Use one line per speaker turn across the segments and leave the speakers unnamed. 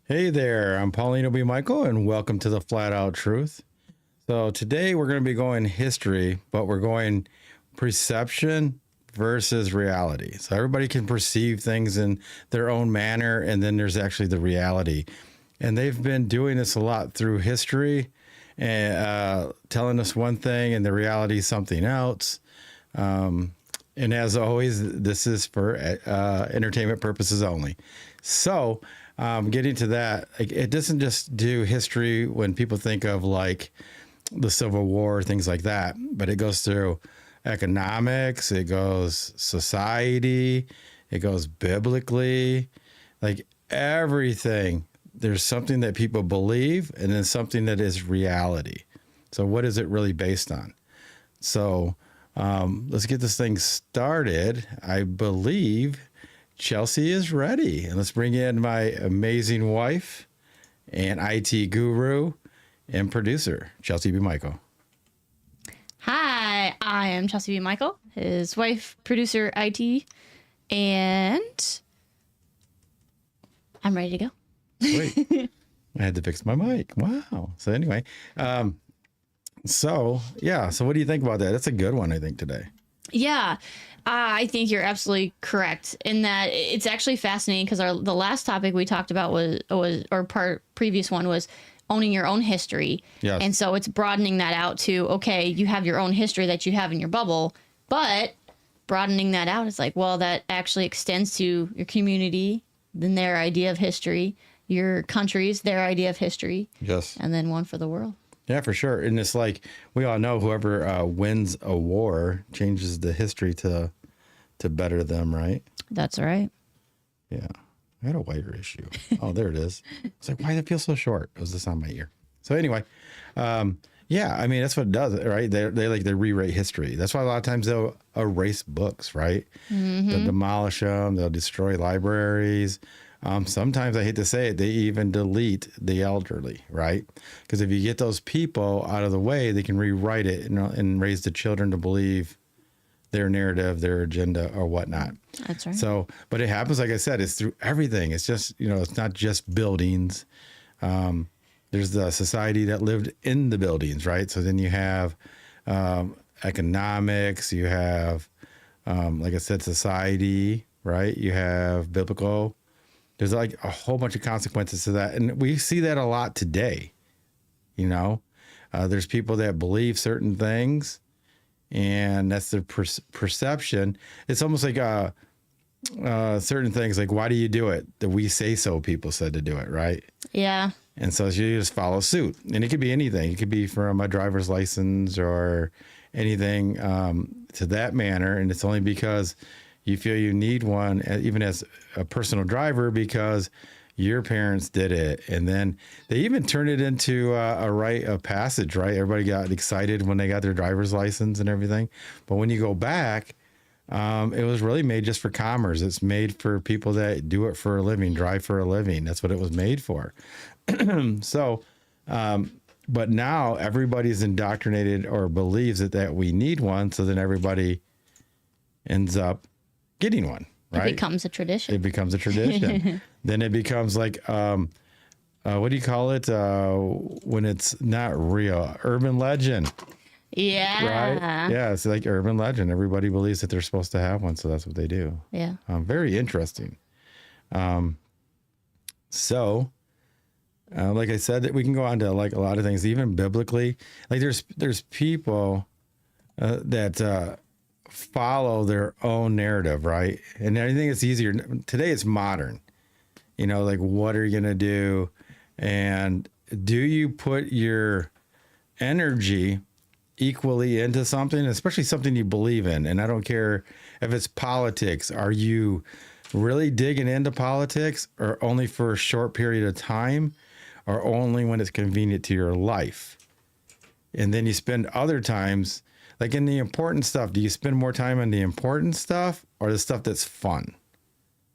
Hey there, I'm Paulino B. Michael, and welcome to the Flat Out Truth. So today we're going to be going history, but we're going perception versus reality. So everybody can perceive things in their own manner, and then there's actually the reality. And they've been doing this a lot through history, and telling us one thing, and the reality is something else. And as always, this is for entertainment purposes only. So getting to that, it doesn't just do history when people think of like the Civil War, things like that, but it goes through economics, it goes society, it goes biblically, like everything. There's something that people believe and then something that is reality. So what is it really based on? So let's get this thing started. I believe Chelsey is ready. And let's bring in my amazing wife and IT guru and producer, Chelsey B. Michael.
Hi, I am Chelsey B. Michael, his wife, producer, IT, and I'm ready to go.
Wait, I had to fix my mic. Wow. So anyway, so what do you think about that? That's a good one, I think, today.
Yeah, I think you're absolutely correct in that it's actually fascinating because the last topic we talked about previous one was owning your own history.
Yes.
And so it's broadening that out to, okay, you have your own history that you have in your bubble, but broadening that out is like, well, that actually extends to your community, then their idea of history, your countries, their idea of history.
Yes.
And then one for the world.
Yeah, for sure. And it's like we all know whoever wins a war changes the history to better them, right?
That's right.
Yeah. I had a wire issue. Oh, there it is. It's like, why does it feel so short? It was this on my ear. So anyway, yeah, I mean, that's what it does, right? They rewrite history. That's why a lot of times they'll erase books, right? Mm-hmm. They'll demolish them. They'll destroy libraries. Sometimes, I hate to say it, they even delete the elderly, right? Because if you get those people out of the way, they can rewrite it and raise the children to believe their narrative, their agenda, or whatnot.
That's right.
So, but it happens, like I said, it's through everything. It's just, it's not just buildings. There's the society that lived in the buildings, right? So then you have economics, you have, like I said, society, right? You have biblical. There's like a whole bunch of consequences to that. And we see that a lot today, There's people that believe certain things, and that's their perception. It's almost like certain things like, why do you do it? The we say so people said to do it, right?
Yeah.
And so you just follow suit. And it could be anything. It could be from a driver's license or anything to that manner. And it's only because you feel you need one, even as a personal driver, because your parents did it. And then they even turned it into a rite of passage, right? Everybody got excited when they got their driver's license and everything. But when you go back, it was really made just for commerce. It's made for people that do it for a living, drive for a living. That's what it was made for. So, but now everybody's indoctrinated or believes that we need one. So then everybody ends up getting one, right?
It becomes a tradition.
It becomes a tradition. Then it becomes like, what do you call it? When it's not real, urban legend.
Yeah.
Right? Yeah, it's like urban legend. Everybody believes that they're supposed to have one, so that's what they do.
Yeah.
Very interesting. So, like I said, that we can go on to like a lot of things, even biblically. Like there's people that follow their own narrative, right? And I think it's easier today. It's modern. You know, like what are you gonna do? And do you put your energy equally into something, especially something you believe in? And I don't care if it's politics. Are you really digging into politics, or only for a short period of time, or only when it's convenient to your life? And then you spend other times, like in the important stuff, do you spend more time on the important stuff or the stuff that's fun?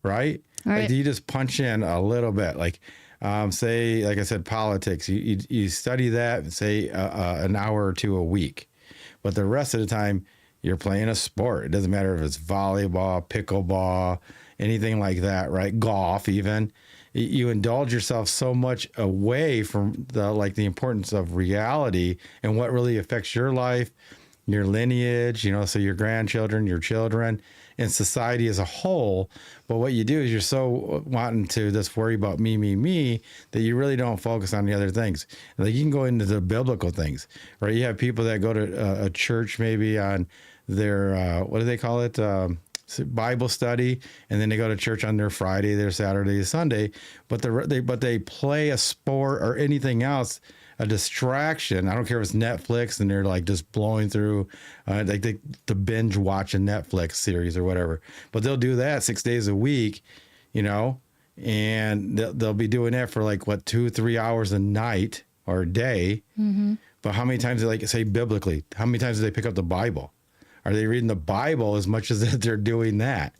Right?
Right.
Like, do you just punch in a little bit? Like, say, like I said, politics, you study that, say an hour or two a week, but the rest of the time you're playing a sport. It doesn't matter if it's volleyball, pickleball, anything like that, right? Golf, even. You indulge yourself so much away from the importance of reality and what really affects your life, your lineage, so your grandchildren, your children, and society as a whole. But what you do is you're so wanting to just worry about me, that you really don't focus on the other things. Like you can go into the biblical things, right? You have people that go to a church maybe on their, what do they call it? Bible study, and then they go to church on their Friday, their Saturday, Sunday, but they play a sport or anything else, a distraction. I don't care if it's Netflix and they're like just blowing through, like the binge watch a Netflix series or whatever. But they'll do that 6 days a week, and they'll be doing that for 2-3 hours a night or a day. Mm-hmm. But how many times say biblically? How many times do they pick up the Bible? Are they reading the Bible as much as that they're doing that?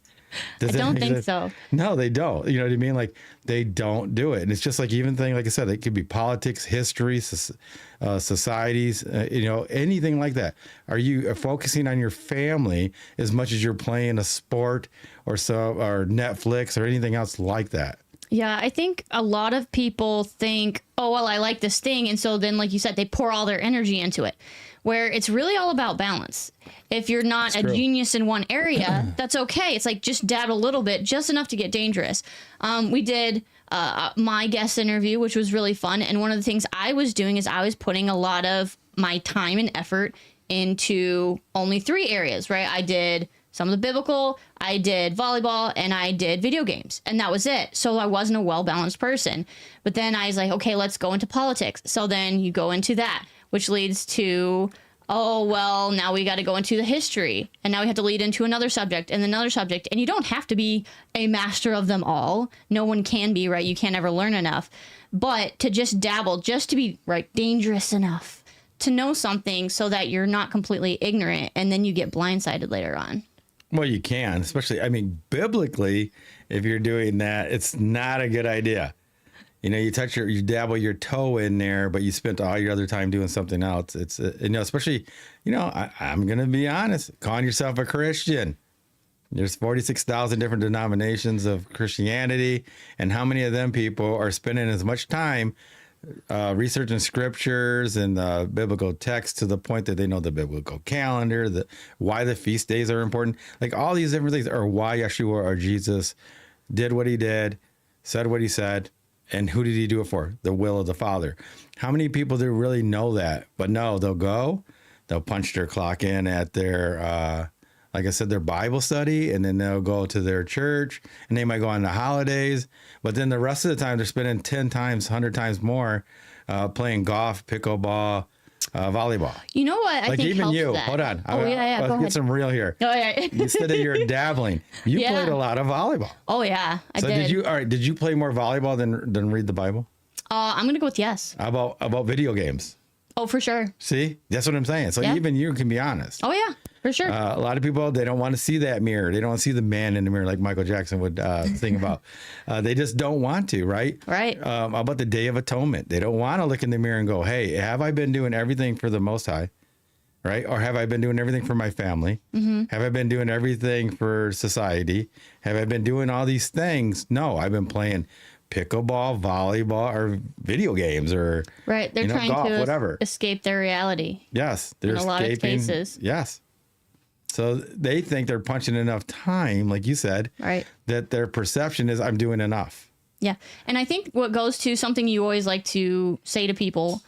I don't think so.
No, they don't. You know what I mean? Like they don't do it. And it's just like even thing, like I said, it could be politics, history, societies, anything like that. Are you focusing on your family as much as you're playing a sport or Netflix or anything else like that?
Yeah, I think a lot of people think, oh, well, I like this thing. And so then, like you said, they pour all their energy into it, where it's really all about balance. If you're not a genius in one area, that's okay. It's like just dab a little bit, just enough to get dangerous. We did my guest interview, which was really fun. And one of the things I was doing is I was putting a lot of my time and effort into only 3 areas, right? I did some of the biblical, I did volleyball, and I did video games. And that was it. So I wasn't a well-balanced person. But then I was like, okay, let's go into politics. So then you go into that, which leads to, oh, well, now we got to go into the history. And now we have to lead into another subject and another subject. And you don't have to be a master of them all. No one can be, right? You can't ever learn enough. But to just dabble, just to be, right, dangerous enough to know something so that you're not completely ignorant and then you get blindsided later on.
Well, you can, especially, biblically, if you're doing that, it's not a good idea. You dabble your toe in there, but you spent all your other time doing something else. It's, especially, I'm going to be honest, calling yourself a Christian. There's 46,000 different denominations of Christianity. And how many of them people are spending as much time researching scriptures and the biblical text to the point that they know the biblical calendar, why the feast days are important. Like all these different things are why Yeshua or Jesus did what he did, said what he said. And who did he do it for? The will of the Father. How many people do really know that? But no, they'll punch their clock in at their like I said, their Bible study, and then they'll go to their church, and they might go on the holidays. But then the rest of the time, they're spending 10 times, 100 times more playing golf, pickleball, volleyball.
You know what? I
Like
think
even
helps
you.
that.
Hold on.
Oh, yeah.
Let's
Go
get
ahead.
some real here.
Oh, yeah.
You said that you're dabbling. You
Yeah.
played a lot of volleyball.
Oh, yeah. I
So
did.
did you play more volleyball than read the Bible?
I'm going to go with yes.
How about video games?
Oh, for sure.
See, that's what I'm saying. So
Yeah.
even you can be honest.
Oh, yeah. For sure.
A lot of people, they don't want to see that mirror. They don't want to see the man in the mirror like Michael Jackson would sing about. They just don't want to, right?
Right.
How about the Day of Atonement? They don't want to look in the mirror and go, hey, have I been doing everything for the Most High? Right? Or have I been doing everything for my family? Have I been doing everything for society? Have I been doing all these things? No, I've been playing pickleball, volleyball, or video games, or
Right. They're trying
golf,
to
whatever.
escape their reality.
Yes, they're
In a lot of
escaping.
cases.
Yes. So they think they're punching enough time, like you said,
Right.
that their perception is I'm doing enough.
Yeah. And I think what goes to something you always like to say to people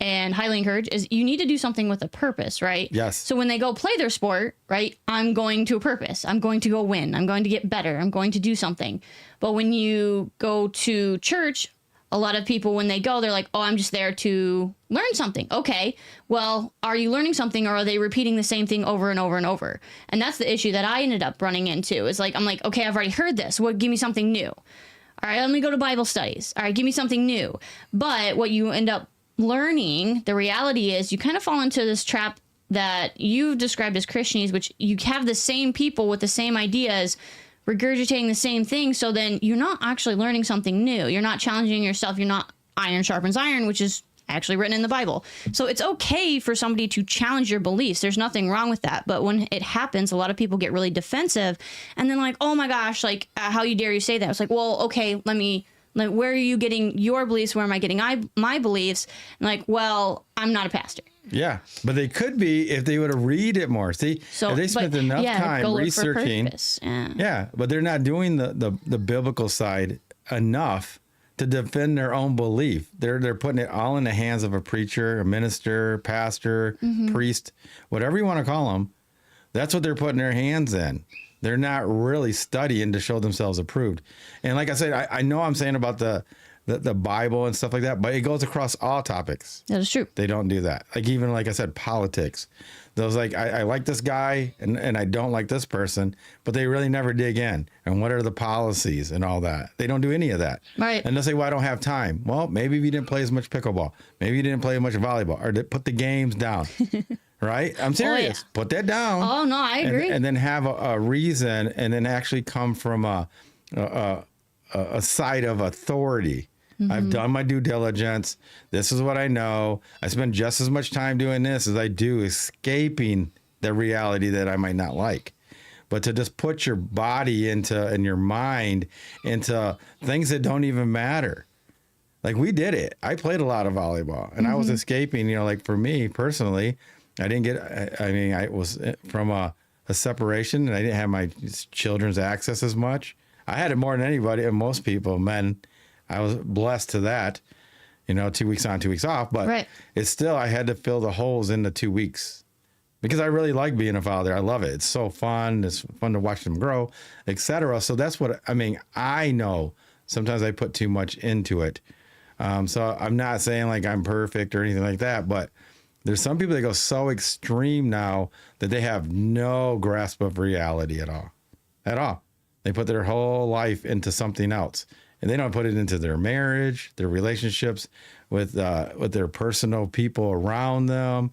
and highly encourage is you need to do something with a purpose, right?
Yes.
So when they go play their sport, right, I'm going to a purpose. I'm going to go win. I'm going to get better. I'm going to do something. But when you go to church, a lot of people, when they go, they're like, oh, I'm just there to learn something. Okay, well, are you learning something, or are they repeating the same thing over and over and over? And that's the issue that I ended up running into is like, I'm like, okay, I've already heard this. What? Give me something new. All right, let me go to Bible studies. All right, give me something new. But what you end up learning, the reality is you kind of fall into this trap that you've described as Christianese, which you have the same people with the same ideas regurgitating the same thing. So then you're not actually learning something new. You're not challenging yourself. You're not iron sharpens iron, which is actually written in the Bible. So it's okay for somebody to challenge your beliefs. There's nothing wrong with that. But when it happens, a lot of people get really defensive and then like, oh my gosh, like how you dare you say that? It's like, well, okay, like, where are you getting your beliefs? Where am I getting my beliefs? And like, well, I'm not a pastor.
Yeah, but they could be if they would have read it more. See,
So
if they spent enough time
go look for
researching.
purpose. Yeah.
Yeah, but they're not doing the biblical side enough to defend their own belief. They're putting it all in the hands of a preacher, a minister, pastor, priest, whatever you want to call them. That's what they're putting their hands in. They're not really studying to show themselves approved. And like I said, I know I'm saying about the Bible and stuff like that, but it goes across all topics.
That is true.
They don't do that. Like even like I said, politics. Those like I like this guy and I don't like this person, but they really never dig in. And what are the policies and all that? They don't do any of that.
Right.
And they'll say, well, I don't have time. Well, maybe you didn't play as much pickleball. Maybe you didn't play as much volleyball, or put the games down. Right? I'm serious.
yeah.
Put that down.
Oh no, I agree.
And then have a reason, and then actually come from a side of authority. I've done my due diligence. This is what I know. I spend just as much time doing this as I do escaping the reality that I might not like. But to just put your body and your mind into things that don't even matter. Like we did it. I played a lot of volleyball and I was escaping, like for me personally, I was from a separation and I didn't have my children's access as much. I had it more than anybody and most people, men. I was blessed to that, 2 weeks on, 2 weeks off, but
Right.
It's still, I had to fill the holes in the 2 weeks because I really like being a father. I love it. It's so fun. It's fun to watch them grow, etc. So that's what, I know sometimes I put too much into it. So I'm not saying like I'm perfect or anything like that, but there's some people that go so extreme now that they have no grasp of reality at all. They put their whole life into something else. And they don't put it into their marriage, their relationships with their personal people around them.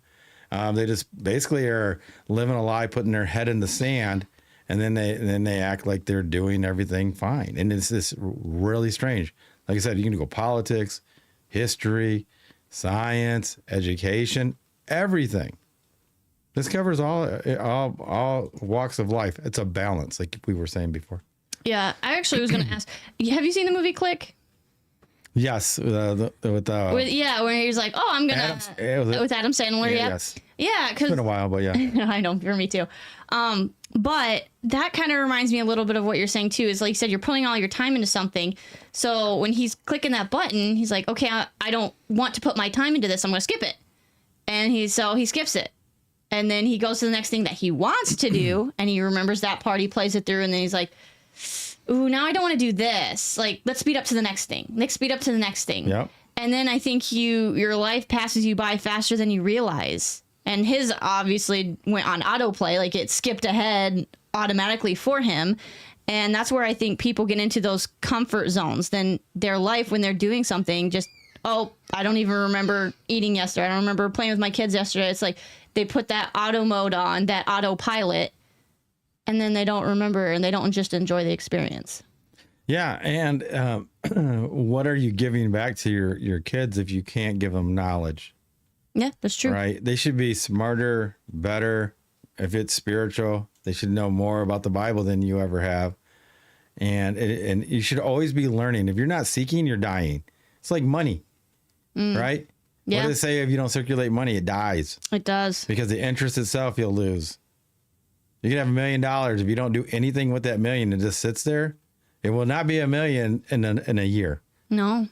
They just basically are living a lie, putting their head in the sand, and then they act like they're doing everything fine. And it's this really strange. Like I said, you can go politics, history, science, education, everything. This covers all walks of life. It's a balance, like we were saying before.
Yeah, I actually was going to ask, have you seen the movie Click?
Yes, where
he's like, oh, I'm going to, with Adam Sandler, yeah.
Yes.
Yeah, because
It's been a while, but yeah.
I know, for me too. But that kind of reminds me a little bit of what you're saying too, is like you said, you're putting all your time into something. So when he's clicking that button, he's like, okay, I don't want to put my time into this. I'm going to skip it. And he skips it. And then he goes to the next thing that he wants to do, and he remembers that part, he plays it through, and then he's like, ooh, now I don't want to do this. Like, let's speed up to the next thing. Let's speed up to the next thing.
Yep.
And then I think your life passes you by faster than you realize. And his obviously went on autoplay, like it skipped ahead automatically for him. And that's where I think people get into those comfort zones. Then their life, when they're doing something, just, oh, I don't even remember eating yesterday. I don't remember playing with my kids yesterday. It's like they put that auto mode on, that autopilot, and then they don't remember and they don't just enjoy the experience.
Yeah. And what are you giving back to your kids if you can't give them knowledge?
Yeah, that's true.
Right. They should be smarter, better. If it's spiritual, they should know more about the Bible than you ever have. And you should always be learning. If you're not seeking, you're dying. It's like money, right?
Yeah.
What do they say? If you don't circulate money, it dies.
It does.
Because the interest itself, you'll lose. You can have $1 million. If you don't do anything with that million, it just sits there. It will not be $1 million in a year.
No.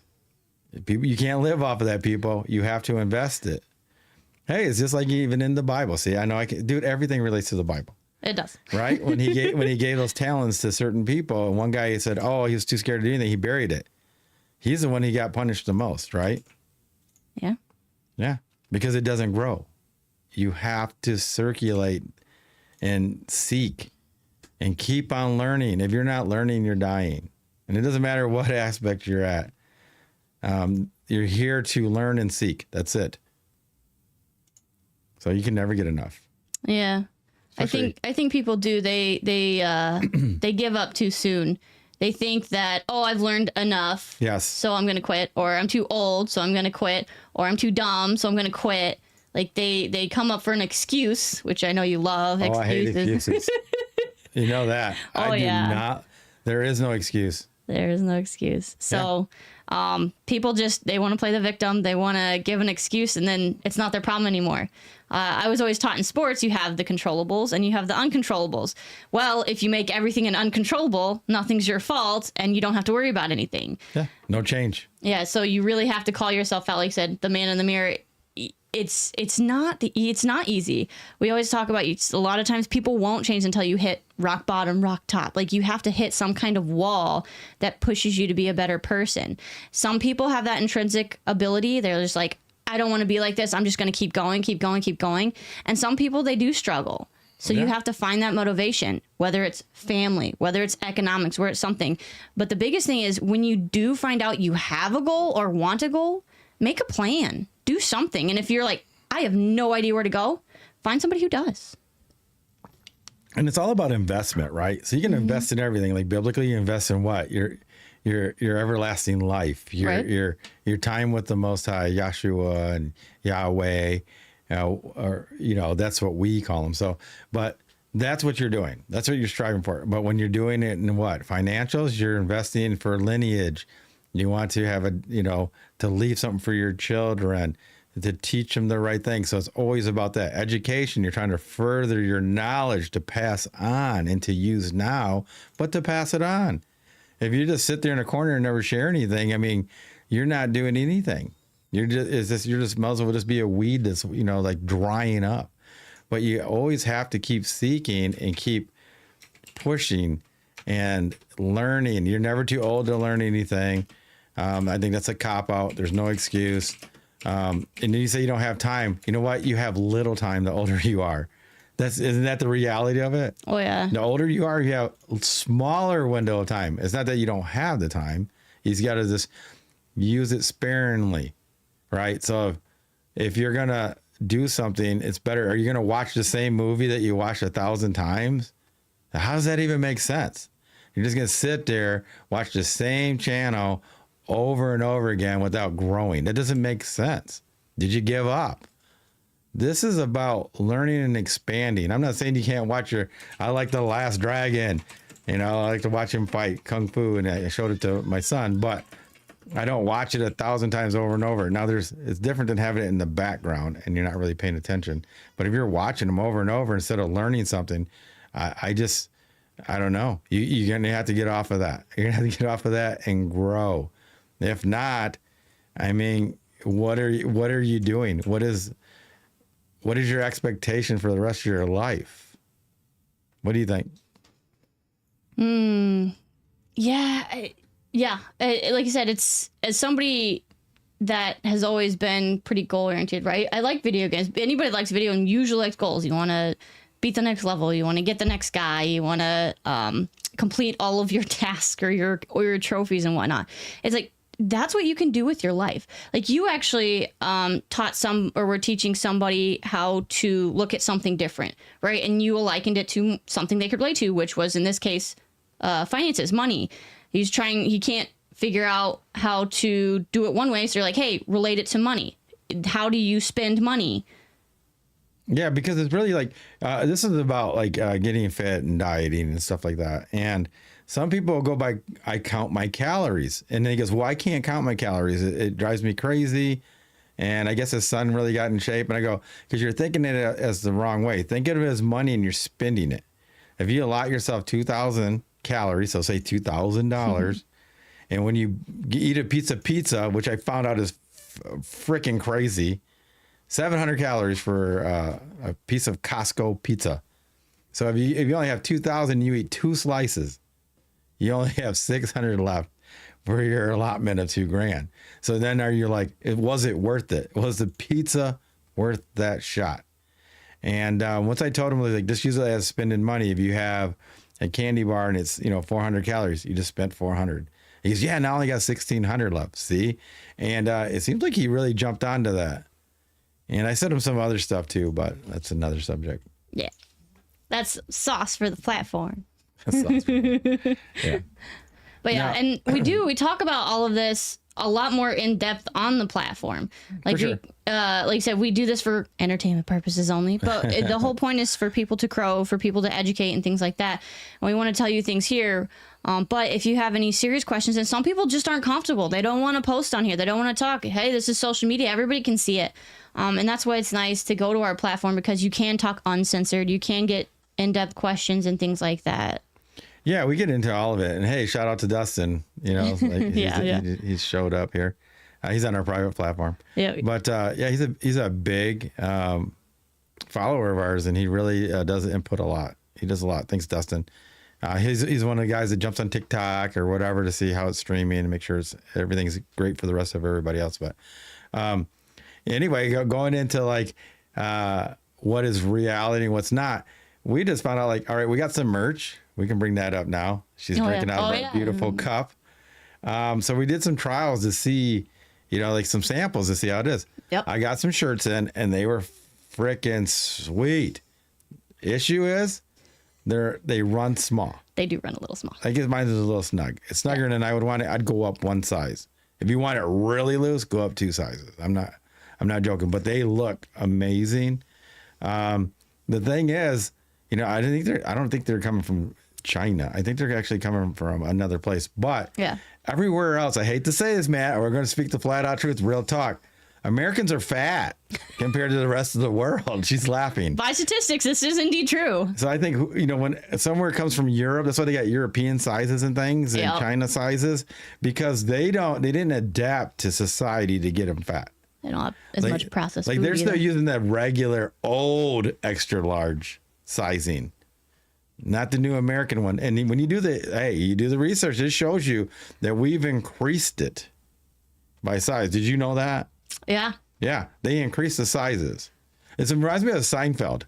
People, you can't live off of that, people. You have to invest it. Hey, it's just like even in the Bible. See, I know I can, dude, everything relates to the Bible.
It does.
Right? When he gave those talents to certain people, and one guy said, oh, he was too scared to do anything, he buried it. He's the one he got punished the most, right?
Yeah.
Yeah. Because it doesn't grow. You have to circulate and seek and keep on learning. If you're not learning, you're dying. And it doesn't matter what aspect you're at. You're here to learn and seek. That's it. So you can never get enough.
Yeah.
Especially,
I think people do. They give up too soon. They think that, oh, I've learned enough.
Yes.
So I'm going to quit, or I'm too old, so I'm going to quit, or I'm too dumb, so I'm going to quit. Like they come up for an excuse, which I know you love.
Oh,
Excuses.
I hate excuses. You know that.
Oh,
I do
yeah.
not. There is no excuse.
There is no excuse. So people just, they want to play the victim. They want to give an excuse, and then it's not their problem anymore. I was always taught in sports, you have the controllables and you have the uncontrollables. Well, if you make everything an uncontrollable, nothing's your fault and you don't have to worry about anything.
Yeah. No change.
Yeah. So you really have to call yourself out. Like I said, the man in the mirror. It's not easy. We always talk about, a lot of times people won't change until you hit rock bottom, rock top. Like you have to hit some kind of wall that pushes you to be a better person. Some people have that intrinsic ability. They're just like, I don't want to be like this. I'm just going to keep going, keep going, keep going. And some people, they do struggle. So you have to find that motivation, whether it's family, whether it's economics, whether it's something. But the biggest thing is when you do find out you have a goal or want a goal, make a plan. Do something. And if you're like, I have no idea where to go, find somebody who does.
And it's all about investment, right? So you can invest in everything. Like biblically, you invest in what? Your everlasting life, your time with the Most High, Yahshua and Yahweh, or that's what we call them. So, but that's what you're doing. That's what you're striving for. But when you're doing it in what? Financials, you're investing for lineage. You want to have to leave something for your children, to teach them the right thing. So it's always about that education. You're trying to further your knowledge to pass on and to use now, but to pass it on. If you just sit there in a corner and never share anything, I mean, you're not doing anything. You're just might as well just be a weed that's, like drying up. But you always have to keep seeking and keep pushing and learning. You're never too old to learn anything. I think that's a cop-out. There's no excuse. And then you say you don't have time. You know what? You have little time the older you are. Isn't that the reality of it?
Oh, yeah.
The older you are, you have a smaller window of time. It's not that you don't have the time. You've got to just use it sparingly, right? So if you're going to do something, it's better. Are you going to watch the same movie that you watched 1,000 times? How does that even make sense? You're just going to sit there, watch the same channel over and over again without growing. That doesn't make sense. Did you give up? This is about learning and expanding. I'm not saying you can't watch I like The Last Dragon. I like to watch him fight Kung Fu, and I showed it to my son, but I don't watch it 1,000 times over and over. Now it's different than having it in the background and you're not really paying attention. But if you're watching them over and over instead of learning something, I don't know. You're going to have to get off of that. You're going to have to get off of that and grow. If not, I mean, what are you doing? What is what is your expectation for the rest of your life? What do you think?
Yeah. Like you said, it's as somebody that has always been pretty goal oriented, right? I like video games. Anybody that likes video and usually likes goals. You want to beat the next level. You want to get the next guy. You want to complete all of your tasks or your trophies and whatnot. It's like, that's what you can do with your life. Like you actually were teaching somebody how to look at something different, right? And you likened it to something they could relate to, which was in this case, finances, money. He can't figure out how to do it one way. So you're like, hey, relate it to money. How do you spend money?
Yeah, because it's really like, this is about like getting fit and dieting and stuff like that. And some people go by, I count my calories. And then he goes, well, I can't count my calories. It drives me crazy. And I guess his son really got in shape. And I go, because you're thinking it as the wrong way. Think of it as money and you're spending it. If you allot yourself 2,000 calories, so say $2,000, and when you eat a pizza, which I found out is freaking crazy, 700 calories for a piece of Costco pizza. So if you only have 2,000, you eat 2 slices, you only have 600 left for your allotment of $2,000. So then you're like, was it worth it? Was the pizza worth that shot? And once I told him, like, just use it as spending money. If you have a candy bar and it's 400 calories, you just spent 400. He goes, yeah, now I only got 1,600 left. See? And it seems like he really jumped onto that. And I sent him some other stuff too, but that's another subject.
Yeah. That's sauce for the platform.
Yeah.
But yeah, and we talk about all of this a lot more in depth on the platform. Like
sure.
Like you said, we do this for entertainment purposes only, but the whole point is for people to grow, for people to educate and things like that. And we want to tell you things here. But if you have any serious questions, and some people just aren't comfortable, they don't want to post on here, they don't want to talk. Hey, this is social media. Everybody can see it. And that's why it's nice to go to our platform, because you can talk uncensored. You can get in-depth questions and things like that.
Yeah, we get into all of it. And hey, shout out to Dustin. Like he's showed up here. He's on our private platform. Yeah. But he's a big follower of ours, and he really does input a lot. He does a lot. Thanks, Dustin. He's one of the guys that jumps on TikTok or whatever to see how it's streaming and make sure everything's great for the rest of everybody else. But anyway, going into like what is reality and what's not, we just found out like, all right, we got some merch. We can bring that up now. She's drinking out of that beautiful cup. So we did some trials to see, like some samples to see how it is. Yep. I got some shirts in and they were freaking sweet. Issue is they run small. They do run a little small. I guess mine is a little snug. It's snugger than I would want it. I'd go up 1 size. If you want it really loose, go up 2 sizes. I'm not joking, but they look amazing. The thing is, I don't think they're coming from China. I think they're actually coming from another place. But everywhere else, I hate to say this, Matt, we're going to speak the flat out truth, real talk. Americans are fat compared to the rest of the world. She's laughing. By statistics, this is indeed true. So I think, when somewhere comes from Europe, that's why they got European sizes and things and China sizes, because they didn't adapt to society to get them fat. They don't have as much processed food. They're still using that regular old extra large sizing, not the new American one. And when you do the research, it shows you that we've increased it by size. Did you know that? Yeah. Yeah. They increased the sizes. It reminds me of Seinfeld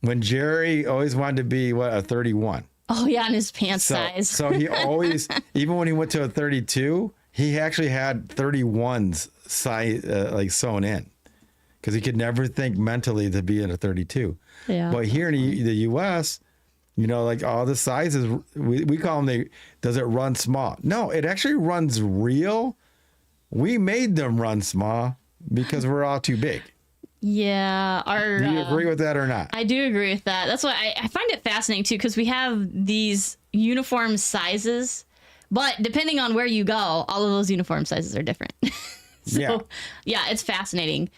when Jerry always wanted to be a 31. Oh yeah. And his pants size. So he always, even when he went to a 32, he actually had 31s size, sewn in, because he could never think mentally to be in a 32. Yeah. But here in the U.S., like all the sizes, we call them, does it run small? No, it actually runs real. We made them run small because we're all too big. Yeah. Do you agree with that or not? I do agree with that. That's why I find it fascinating too, because we have these uniform sizes, but depending on where you go, all of those uniform sizes are different. So yeah, it's fascinating.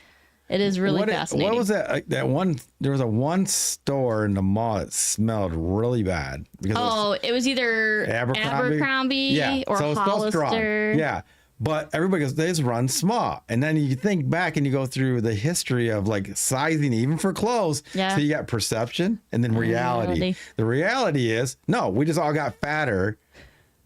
It is really fascinating. What was that? That one, there was one store in the mall that smelled really bad. Because it was either Abercrombie or Hollister. Yeah. But everybody goes, they just run small. And then you think back and you go through the history of like sizing, even for clothes.
Yeah.
So you got perception and then reality. The reality is, no, we just all got fatter,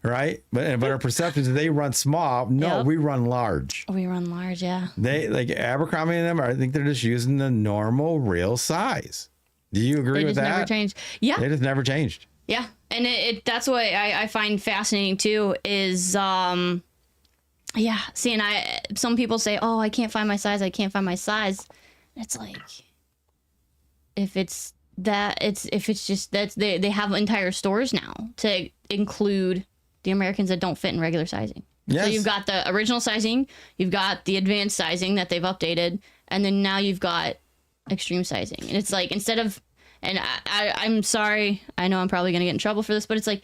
right? But our perceptions, they run small. No,
Yep.
we run large.
We run large, yeah.
They like Abercrombie and them, I think they're just using the normal real size. Do you agree
They
with
just
that?
never changed. Yeah.
They just never changed.
Yeah. And that's what I find fascinating too is, yeah. See, and some people say, oh, I can't find my size. I can't find my size. It's like, if it's just that's they have entire stores now to include the Americans that don't fit in regular sizing.
Yes.
So you've got the original sizing, you've got the advanced sizing that they've updated, and then now you've got extreme sizing. And it's like, instead of, and I'm sorry, I know I'm probably going to get in trouble for this, but it's like,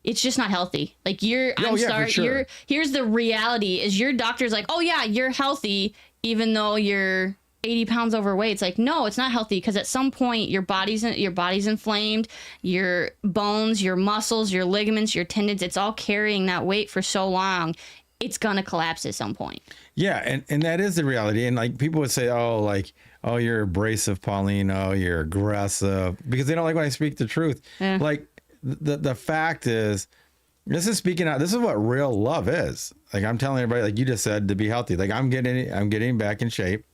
it's just not healthy. Like I'm sorry,
for sure.
here's the reality is your doctor's like, oh yeah, you're healthy, even though you're 80 pounds overweight. It's like, no, it's not healthy, because at some point your body's inflamed, your bones, your muscles, your ligaments, your tendons, it's all carrying that weight for so long. It's going to collapse at some point.
Yeah, and that is the reality. And like people would say, oh, you're abrasive, Paulino, you're aggressive, because they don't like when I speak the truth.
Yeah.
Like the fact is, this is speaking out. This is what real love is. Like I'm telling everybody, like you just said, to be healthy. Like I'm getting back in shape,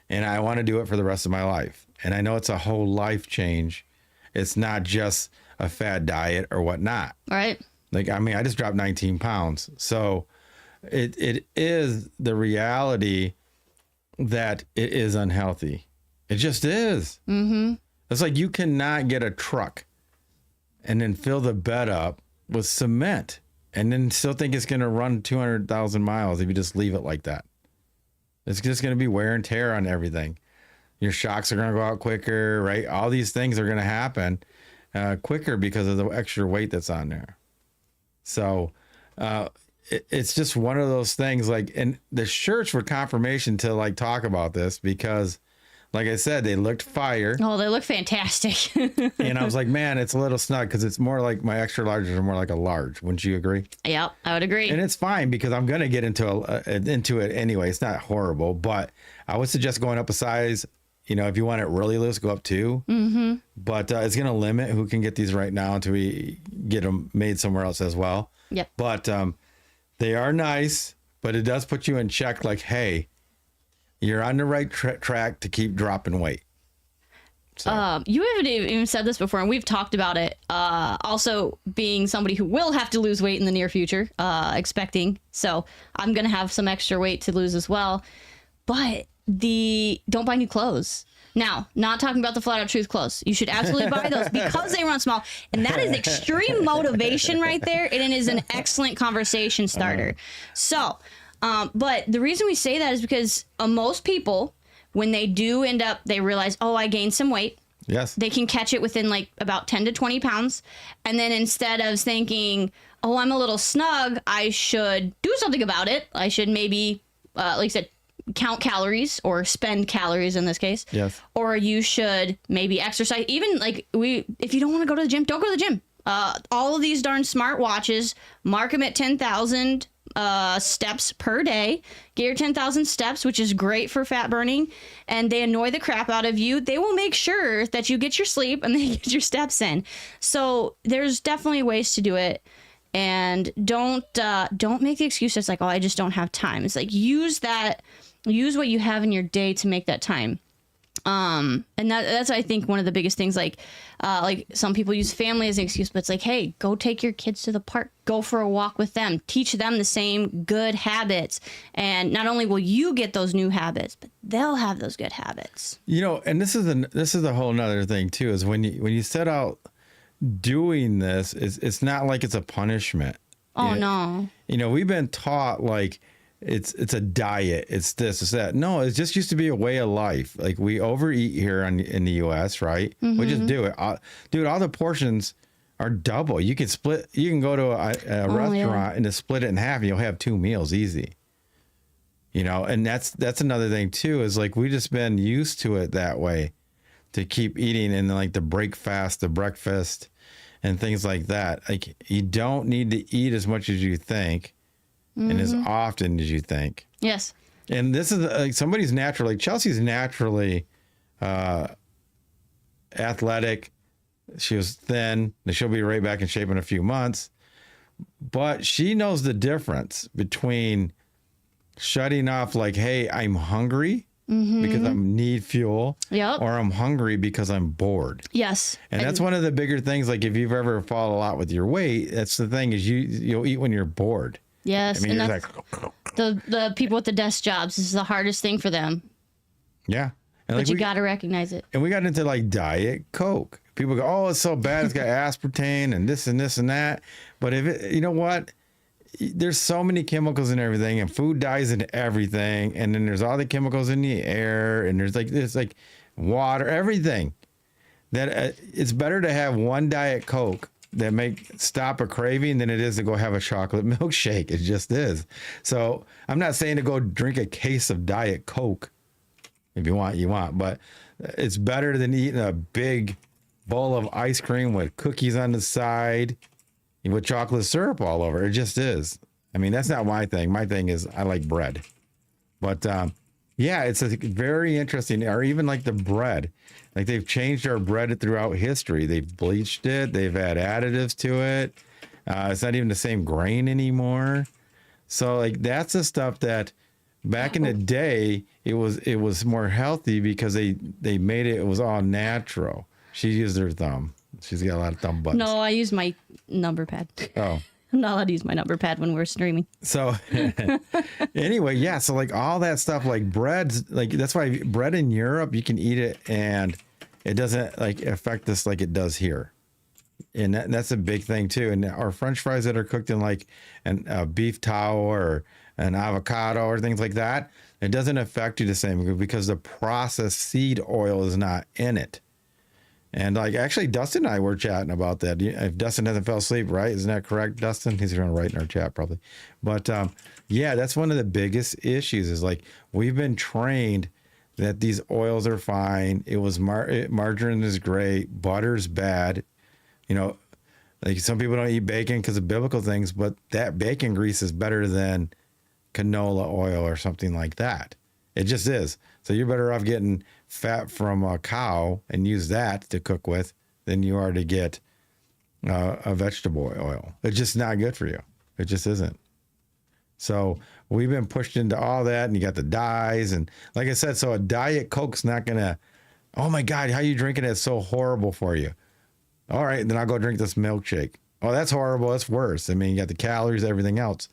and I want to do it for the rest of my life. And I know it's a whole life change. It's not just a fad diet or whatnot.
All right.
Like, I mean, I just dropped 19 pounds. So it is the reality that it is unhealthy. It just is. Mm-hmm. It's like you cannot get a truck and then fill the bed up with cement and then still think it's going to run 200,000 miles if you just leave it like that. It's just going to be wear and tear on everything. Your shocks are going to go out quicker, right? All these things are going to happen quicker because of the extra weight that's on there. So it's just one of those things. Like, and the shirts were confirmation to like talk about this because, like I said, they looked fire.
Oh, they look fantastic.
And I was like, man, it's a little snug because it's more like my extra larges are more like a large. Wouldn't you agree?
Yep, I would agree.
And it's fine because I'm going to get into it anyway. It's not horrible, but I would suggest going up a size. You know, if you want it really loose, go up 2. Mm-hmm. But it's going to limit who can get these right now until we get them made somewhere else as well.
Yep.
But they are nice, but it does put you in check. Like, hey, you're on the right track to keep dropping weight. So.
You haven't even said this before, and we've talked about it. Also, being somebody who will have to lose weight in the near future, expecting. So I'm going to have some extra weight to lose as well. But don't buy new clothes. Now, not talking about the flat out truth clothes. You should absolutely buy those because they run small. And that is extreme motivation right there. And it is an excellent conversation starter. So, but the reason we say that is because most people, when they do end up, they realize, oh, I gained some weight.
Yes.
They can catch it within like about 10 to 20 pounds. And then instead of thinking, oh, I'm a little snug, I should do something about it. I should maybe, like I said, count calories or spend calories in this case.
Yes. Or
you should maybe exercise. Even like if you don't want to go to the gym, don't go to the gym. All of these darn smart watches, mark them at 10,000 steps per day. Get your 10,000 steps, which is great for fat burning, and they annoy the crap out of you. They will make sure that you get your sleep and then you get your steps in. So there's definitely ways to do it. And don't make the excuse that's like, oh, I just don't have time. It's like use what you have in your day to make that time. And that's I think one of the biggest things. Like some people use family as an excuse, but it's like, hey, go take your kids to the park, go for a walk with them, teach them the same good habits, and not only will you get those new habits, but they'll have those good habits.
You know, and this is a whole nother thing too. Is when you set out doing this, it's not like it's a punishment.
Oh, no.
You know, we've been taught like it's a diet, it's this, it's that. No, it just used to be a way of life. Like we overeat here in the U.S., right? Mm-hmm. We just do it. Dude, all the portions are double. You can go to a restaurant and just split it in half and you'll have 2 meals easy. You know, and that's another thing too, is like we just been used to it that way, to keep eating, and like the breakfast, the breakfast and things like that. Like you don't need to eat as much as you think. and as often as you think.
Yes.
And this is like somebody's naturally, Chelsea's naturally athletic. She was thin, and she'll be right back in shape in a few months. But she knows the difference between shutting off, like, hey, I'm hungry because I need fuel,
Yep.
or I'm hungry because I'm bored.
Yes.
And that's one of the bigger things. Like, if you've ever followed a lot with your weight, that's the thing, is you'll eat when you're bored.
Yes.
I mean,
And
you're
that's
like,
the people with the desk jobs. This is the hardest thing for them.
yeah. And
But
like
you got to recognize it.
And we got into like Diet Coke. People go, oh, it's so bad. It's got aspartame and this and this and that. But if it, you know what? There's so many chemicals in everything, and food dyes in everything. And then there's all the chemicals in the air, and there's like water, everything. That it's better to have one Diet Coke that stop a craving than it is to go have a chocolate milkshake. It just is. So I'm not saying to go drink a case of Diet Coke. If you want, but it's better than eating a big bowl of ice cream with cookies on the side with chocolate syrup all over. It just is. I mean, that's not my thing. My thing is I like bread. But yeah, it's a very interesting, or even like the bread. Like, they've changed our bread throughout history. They've bleached it. They've had additives to it. It's not even the same grain anymore. So like, that's the stuff that back in the day, it was more healthy because they made it was all natural. She used her thumb. She's got a lot of thumb buttons.
No, I use my number pad.
Oh.
I'm not allowed to use my number pad when we're streaming.
So anyway, yeah. So like all that stuff, like breads, like that's why bread in Europe, you can eat it and it doesn't like affect us like it does here. And that's a big thing too. And our French fries that are cooked in like a beef towel or an avocado or things like that, it doesn't affect you the same because the processed seed oil is not in it. And like, actually, Dustin and I were chatting about that. If Dustin hasn't fell asleep, right? Isn't that correct, Dustin? He's going to write in our chat probably. But yeah, that's one of the biggest issues is like, we've been trained that these oils are fine. It was margarine is great. Butter's bad. You know, like some people don't eat bacon because of biblical things, but that bacon grease is better than canola oil or something like that. It just is. So you're better off getting fat from a cow and use that to cook with than you are to get a vegetable oil. It's just not good for you. It just isn't. So we've been pushed into all that, and you got the dyes. And like I said, so a Diet Coke's not going to, oh my God, how you drinking it? It's so horrible for you. All right, then I'll go drink this milkshake. Oh, that's horrible. That's worse. I mean, you got the calories, everything else.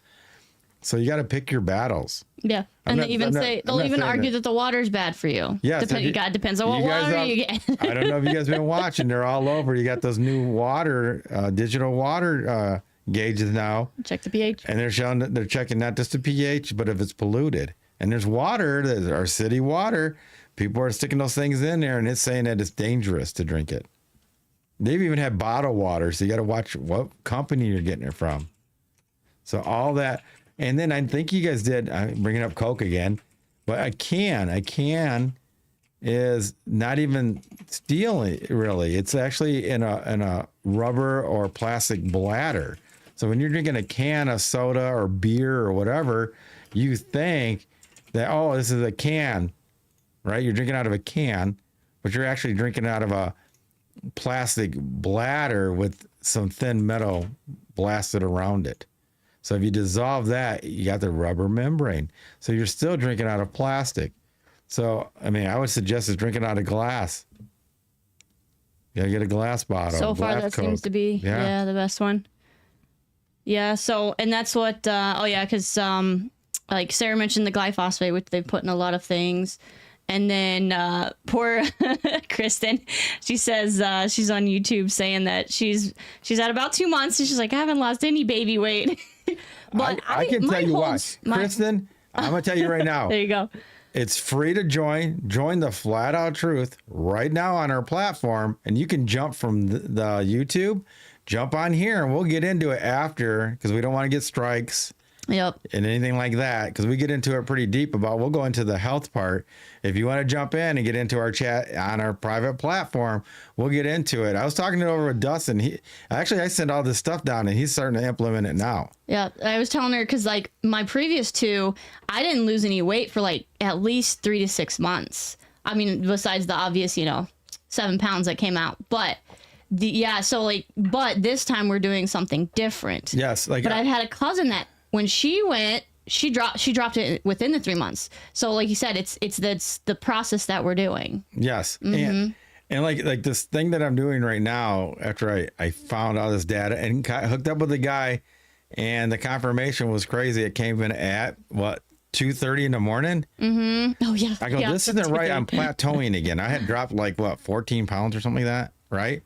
So you got to pick your battles.
Yeah. And they'll even argue that the water's bad for you.
Yeah.
God depends on what water you get.
I don't know if you guys have been watching. They're all over. You got those new water, digital water gauges now.
Check the pH.
And they're checking not just the pH, but if it's polluted. And there's water, there's our city water. People are sticking those things in there, and it's saying that it's dangerous to drink it. They've even had bottled water, so you got to watch what company you're getting it from. So all that. And then I think you guys did, I'm bringing up Coke again, but a can is not even steel, really. It's actually in a rubber or plastic bladder. So when you're drinking a can of soda or beer or whatever, you think that, oh, this is a can, right? You're drinking out of a can, but you're actually drinking out of a plastic bladder with some thin metal blasted around it. So if you dissolve that, you got the rubber membrane. So you're still drinking out of plastic. So, I mean, I would suggest is drinking out of glass. You gotta get a glass bottle.
So far, that
Coke.
seems to be the best one. Yeah. So, and that's what. Because like Sarah mentioned the glyphosate, which they put in a lot of things. And then poor Kristen, she says she's on YouTube saying that she's at about 2 months, and she's like, I haven't lost any baby weight.
But I can tell you what, Kristen, I'm gonna tell you right now.
There you go.
It's free to join. Join the Flat Out Truth right now on our platform, and you can jump from the YouTube, jump on here, and we'll get into it after because we don't want to get strikes.
Yep.
and anything like that, because we get into it pretty deep we'll go into the health part. If you want to jump in and get into our chat on our private platform, we'll get into it. I was talking it over with Dustin. I sent all this stuff down and he's starting to implement it now.
Yeah. I was telling her because like my previous 2, I didn't lose any weight for like at least 3 to 6 months. I mean, besides the obvious, 7 pounds that came out, but but this time we're doing something different.
Yes. But
I had a cousin that when she went, she dropped it within the 3 months. So like you said, it's the process that we're doing.
Yes. And like this thing that I'm doing right now, after I found all this data and hooked up with the guy, and the confirmation was crazy. It came in at 2:30 in the morning.
Mm-hmm. Oh yeah.
I go, this isn't right. I'm plateauing again. I had dropped 14 pounds or something like that, right?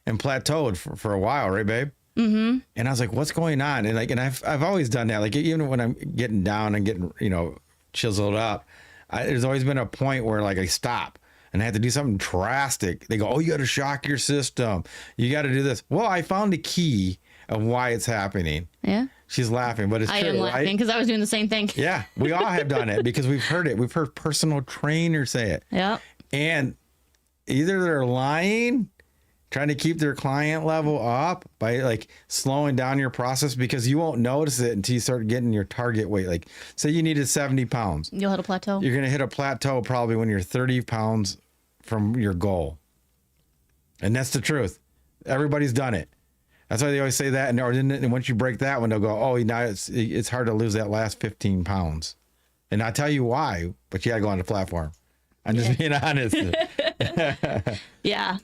And plateaued for a while, right, babe? Mm-hmm. And I was like, what's going on? And I've always done that. Like even when I'm getting down and getting, chiseled up, there's always been a point where I stop and I have to do something drastic. They go, oh, you got to shock your system. You got to do this. Well, I found the key of why it's happening.
Yeah.
She's laughing, but it's true. I am
laughing because I was doing the same thing.
Yeah. We all have done it because we've heard it. We've heard personal trainers say it.
Yeah.
And either they're lying, trying to keep their client level up by slowing down your process, because you won't notice it until you start getting your target weight. Say you needed 70 pounds.
You'll hit a plateau.
You're going to hit a plateau probably when you're 30 pounds from your goal. And that's the truth. Everybody's done it. That's why they always say that. And once you break that one, they'll go, oh, now it's hard to lose that last 15 pounds. And I'll tell you why, but you got to go on the platform. I'm just being honest.
Yeah.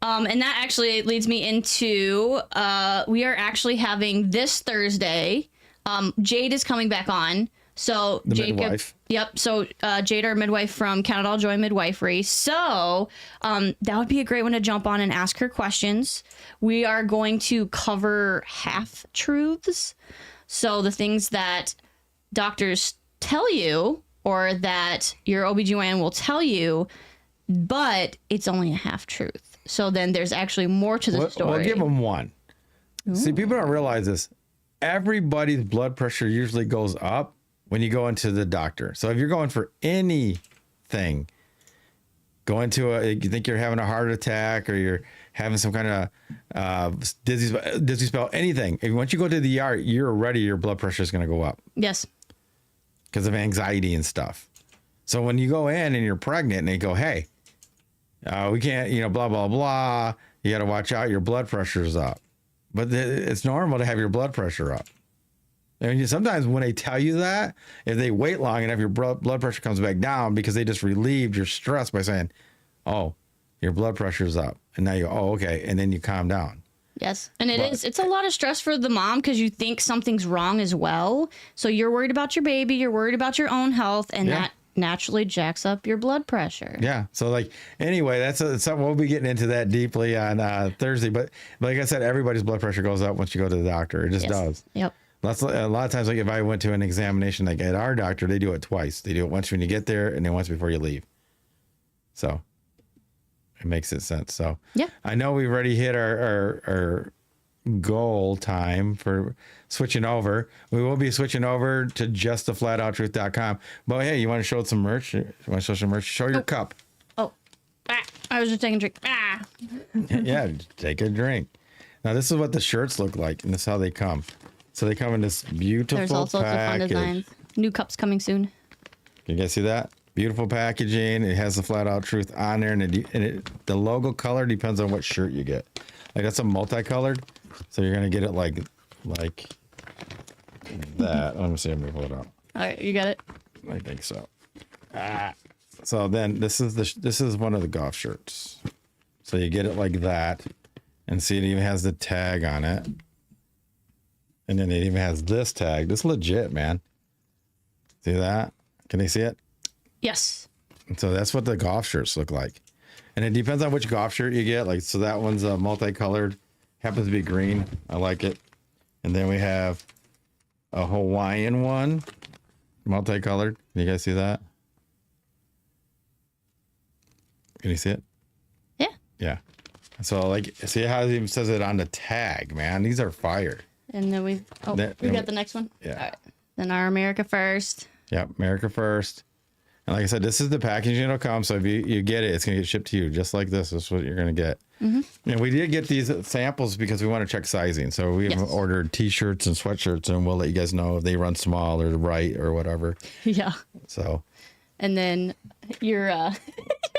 And that actually leads me into, we are actually having this Thursday. Jade is coming back on. So
the
Jacob,
midwife.
Yep. So Jade, our midwife from Count It All Joy Midwifery. So that would be a great one to jump on and ask her questions. We are going to cover half truths. So the things that doctors tell you or that your OBGYN will tell you, but it's only a half truth. So then there's actually more to the story.
We'll give them one. Ooh. See, people don't realize this. Everybody's blood pressure usually goes up when you go into the doctor. So if you're going for anything, you think you're having a heart attack or you're having some kind of dizzy spell, anything. Once you go to the ER, you're already, your blood pressure is going to go up.
Yes.
Because of anxiety and stuff. So when you go in and you're pregnant and they go, hey, we can't, blah, blah, blah. You got to watch out. Your blood pressure's up. But it's normal to have your blood pressure up. And sometimes when they tell you that, if they wait long enough, your blood pressure comes back down because they just relieved your stress by saying, oh, your blood pressure's up. And now you go, oh, okay. And then you calm down.
Yes. And it's a lot of stress for the mom because you think something's wrong as well. So you're worried about your baby. You're worried about your own health. And that naturally jacks up your blood pressure. Yeah.
So anyway, that's something we'll be getting into that deeply on Thursday. But like I said, everybody's blood pressure goes up once you go to the doctor. It just does.
Yep.
A lot of times, if I went to an examination, at our doctor, they do it twice. They do it once when you get there and then once before you leave. So it makes sense. So I know we've already hit our goal time for switching over. We will be switching over to justtheflatouttruth.com. But hey, you want to show some merch? You want to show some merch? Show your cup.
Oh, I was just taking a drink.
Yeah, take a drink. Now this is what the shirts look like, and this is how they come. So they come in this beautiful package. There's all sorts of fun designs.
New cups coming soon.
Can you guys see that? Beautiful packaging. It has the Flat Out Truth on there, and the logo color depends on what shirt you get. That's a multicolored, so you're gonna get it like that. Let me see. Let me pull it up.
All right, you got it.
I think so. So then this is one of the golf shirts. So you get it like that, and see it even has the tag on it. And then it even has this tag. This is legit, man. See that? Can they see it?
Yes.
And so that's what the golf shirts look like. And it depends on which golf shirt you get. So that one's multicolored. Happens to be green. I like it. And then we have a Hawaiian one. Multicolored. Can you guys see that? Can you see it?
Yeah.
Yeah. So see how it even says it on the tag, man. These are fire.
And then we got the next one.
Yeah.
All right. Then our America First.
Yep, America First. And like I said, this is the packaging it'll come. So if you get it, it's going to get shipped to you just like this. This is what you're going to get. And we did get these samples because we want to check sizing. So we've ordered T-shirts and sweatshirts, and we'll let you guys know if they run small or right or whatever.
Yeah.
So.
And then your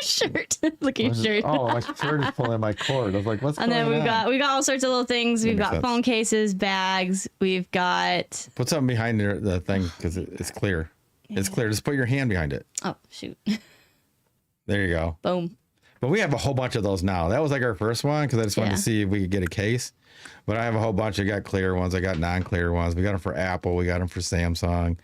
shirt. Look at your shirt.
Oh, my shirt is pulling my cord. I was like, what's going on?
And then we got all sorts of little things. We've got phone cases, bags. We've got.
Put something behind the thing because it's clear. It's clear. Just put your hand behind it.
Oh, shoot.
There you go.
Boom.
But we have a whole bunch of those now. That was like our first one because I just wanted to see if we could get a case. But I have a whole bunch. I got clear ones. I got non-clear ones. We got them for Apple. We got them for Samsung.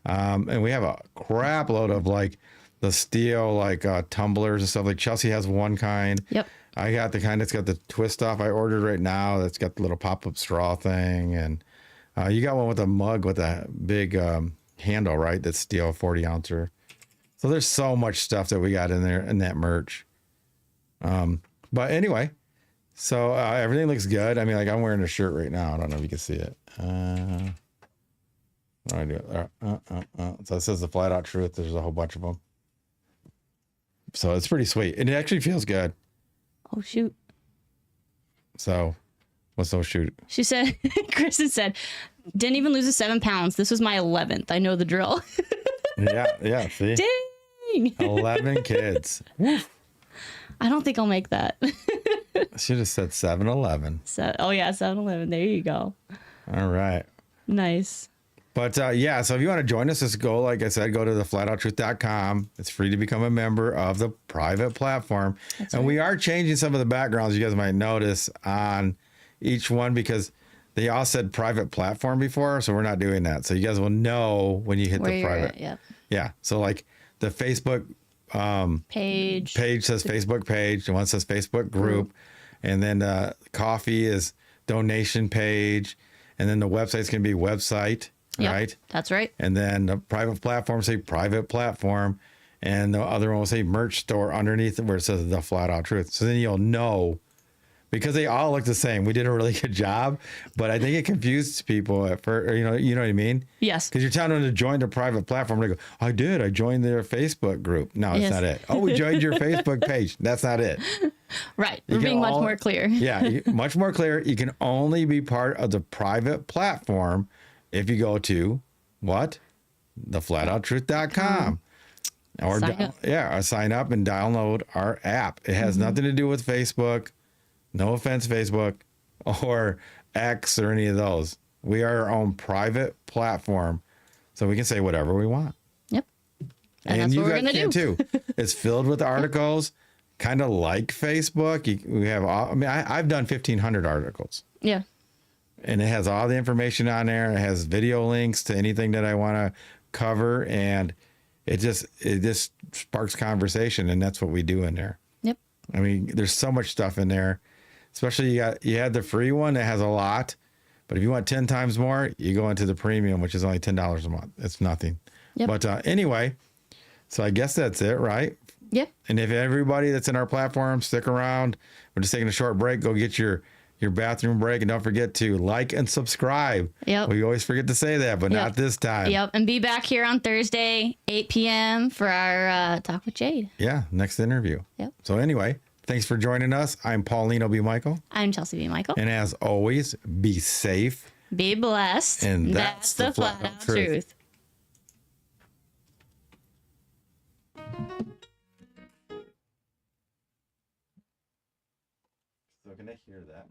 And we have a crap load of like the steel, like tumblers and stuff. Like Chelsey has one kind.
Yep.
I got the kind that's got the twist off I ordered right now. That's got the little pop-up straw thing. And you got one with a mug with a big handle, right? That's steel, 40 ouncer. So there's so much stuff that we got in there in that merch. But anyway, so everything looks good. I mean, like I'm wearing a shirt right now. I don't know if you can see it. What do I do? So it says the flat out truth. There's a whole bunch of them. So it's pretty sweet. And it actually feels good.
Oh, shoot.
So what's those shoot?
She said, Kristen said, didn't even lose the 7 pounds. This was my 11th. I know the drill.
Yeah. See?
Dang.
11 kids.
I don't think I'll make that.
Should have said 7-Eleven.
So, oh, yeah, 7-Eleven. There you go.
All right.
Nice.
But so if you want to join us, just go, like I said, go to theflatouttruth.com. It's free to become a member of the private platform. We are changing some of the backgrounds you guys might notice on each one because they all said private platform before. So we're not doing that. So you guys will know when you hit the private.
Yep.
Yeah. So like the Facebook
page
says Facebook page. The one says Facebook group. And then coffee is donation page. And then the website's going to be website.
Yep,
right?
That's right.
And then the private platform say private platform. And the other one will say merch store underneath it where it says the flat out truth. So then you'll know because they all look the same. We did a really good job, but I think it confused people at first. You know what I mean?
Yes.
Because you're telling them to join the private platform. They go, I did. I joined their Facebook group. No, that's not it. Oh, we joined your Facebook page. That's not it.
Right. We're being much more clear.
Yeah, much more clear. You can only be part of the private platform if you go to what? Theflatouttruth.com. Or sign up and download our app. It has nothing to do with Facebook. No offense, Facebook or X or any of those. We are our own private platform, so we can say whatever we want.
Yep.
And
that's
you
what we're
guys
gonna
can
do.
too. It's filled with articles, kind of like Facebook. We have I've done 1,500 articles.
Yeah.
And it has all the information on there. It has video links to anything that I want to cover, and it just sparks conversation, and that's what we do in there.
Yep.
I mean, there's so much stuff in there. Especially you had the free one that has a lot, but if you want 10 times more, you go into the premium, which is only $10 a month. It's nothing.
Yep.
But anyway, so I guess that's it, right?
Yep.
And if everybody that's in our platform stick around, we're just taking a short break. Go get your bathroom break, and don't forget to like and subscribe.
Yep.
We always forget to say that, but not this time.
Yep. And be back here on Thursday, 8 p.m. for our Talk with Jade.
Yeah, next interview.
Yep.
So anyway, thanks for joining us. I'm Paulino B. Michael.
I'm Chelsey B. Michael.
And as always, be safe.
Be blessed.
And that's the flat out truth. So can I hear that?